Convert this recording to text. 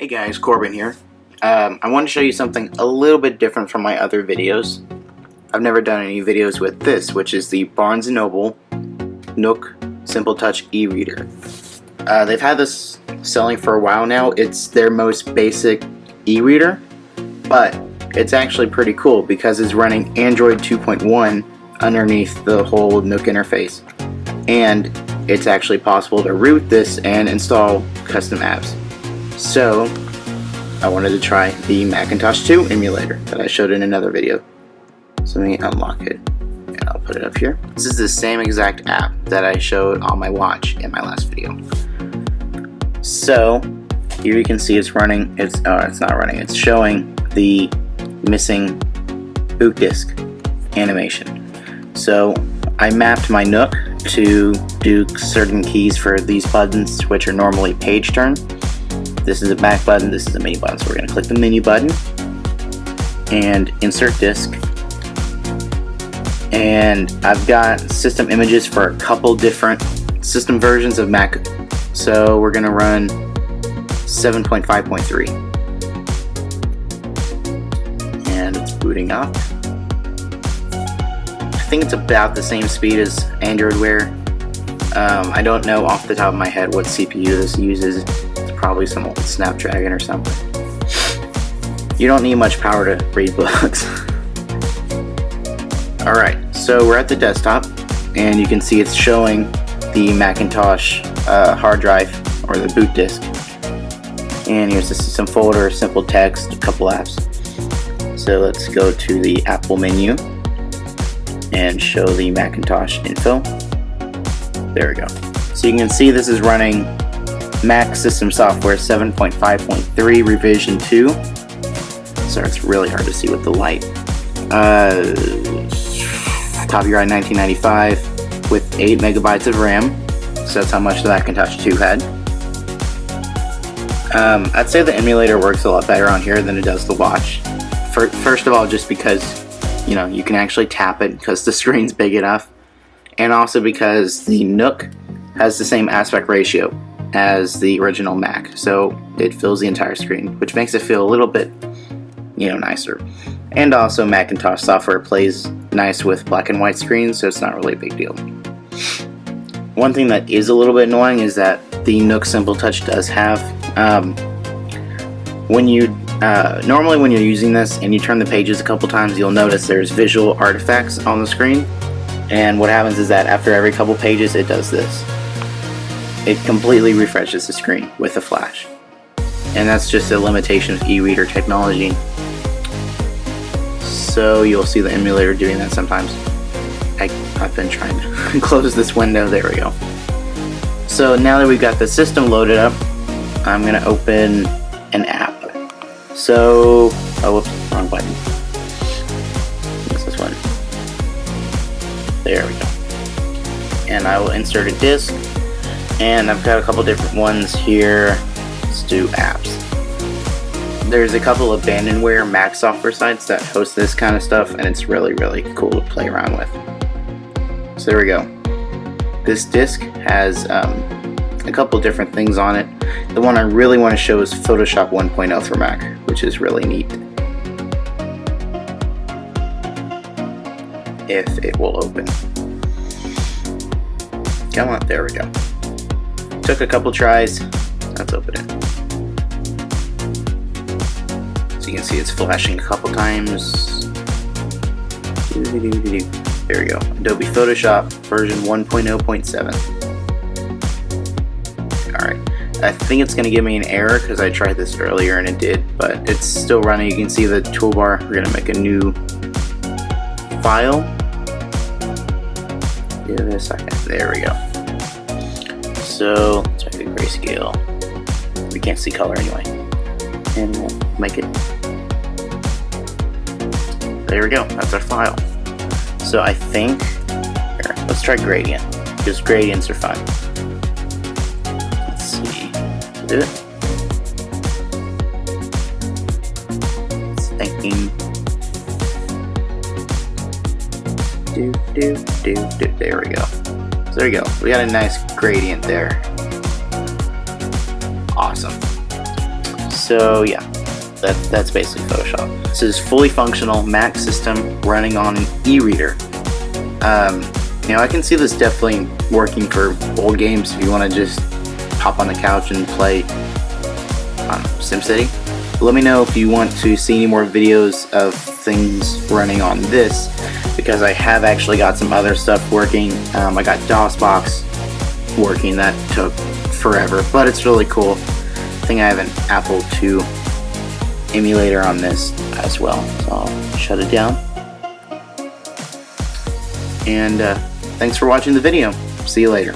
Hey guys, Corbin here. I want to show you something a little bit different from my other videos. I've never done any videos with this, which is the Barnes & Noble Nook Simple Touch e-reader. They've had this selling for a while now. It's their most basic e-reader, but it's actually pretty cool because it's running Android 2.1 underneath the whole Nook interface. And it's actually possible to root this and install custom apps. So I wanted to try the Macintosh II emulator that I showed in another video. So let me unlock it and I'll put it up here. This is the same exact app that I showed on my watch in my last video. So here you can see it's running. It's not running. It's showing the missing boot disk animation. So I mapped my Nook to do certain keys for these buttons, which are normally page turn. This is a back button, this is a menu button. So we're going to click the menu button and insert disk. And I've got system images for a couple different system versions of Mac. So we're going to run 7.5.3. And it's booting up. I think it's about the same speed as Android Wear. I don't know off the top of my head what CPU this uses. Probably some old Snapdragon or something. You don't need much power to read books. Alright, so we're at the desktop and you can see it's showing the Macintosh hard drive or the boot disk. And here's the system folder, simple text, a couple apps. So let's go to the Apple menu and show the Macintosh info. There we go. So you can see this is running Mac System Software 7.5.3 Revision 2. Sorry, it's really hard to see with the light. Copyright 1995 with 8 megabytes of RAM. So that's how much the Macintosh II had. I'd say the emulator works a lot better on here than it does the watch. First of all, just because you can actually tap it because the screen's big enough, and also because the Nook has the same aspect ratio as the original Mac, so it fills the entire screen, which makes it feel a little bit nicer. And also Macintosh software plays nice with black and white screens, so it's not really a big deal. One thing that is a little bit annoying is that the Nook Simple Touch does have normally when you're using this and you turn the pages a couple times, you'll notice there's visual artifacts on the screen, and what happens is that after every couple pages it does this. It completely refreshes the screen with a flash. And that's just a limitation of e-reader technology. So you'll see the emulator doing that sometimes. I've been trying to close this window. There we go. So now that we've got the system loaded up, I'm going to open an app. So, whoops, wrong button. What's this one? There we go. And I will insert a disk. And I've got a couple different ones here. Let's do apps. There's a couple abandonware Mac software sites that host this kind of stuff, and it's really, really cool to play around with. So there we go. This disk has a couple different things on it. The one I really want to show is Photoshop 1.0 for Mac, which is really neat. If it will open. Come on, there we go. Took a couple tries. Let's open it. So you can see it's flashing a couple times. There we go. Adobe Photoshop version 1.0.7. Alright. I think it's going to give me an error because I tried this earlier and it did, but it's still running. You can see the toolbar. We're going to make a new file. Give it a second. There we go. So let's make it grayscale. We can't see color anyway. And we'll make it. There we go. That's our file. So I think, here, let's try gradient, because gradients are fun. Let's see. Do it. It's thinking. There we go. So there you go. We got a nice gradient there. Awesome. So yeah, that's basically Photoshop. This is fully functional Mac system running on an e-reader. You know, I can see this definitely working for old games if you want to just hop on the couch and play SimCity. Let me know if you want to see any more videos of things running on this, because I have actually got some other stuff working. I got DOSBox working. That took forever, but it's really cool. I think I have an Apple II emulator on this as well, so I'll shut it down. And thanks for watching the video. See you later.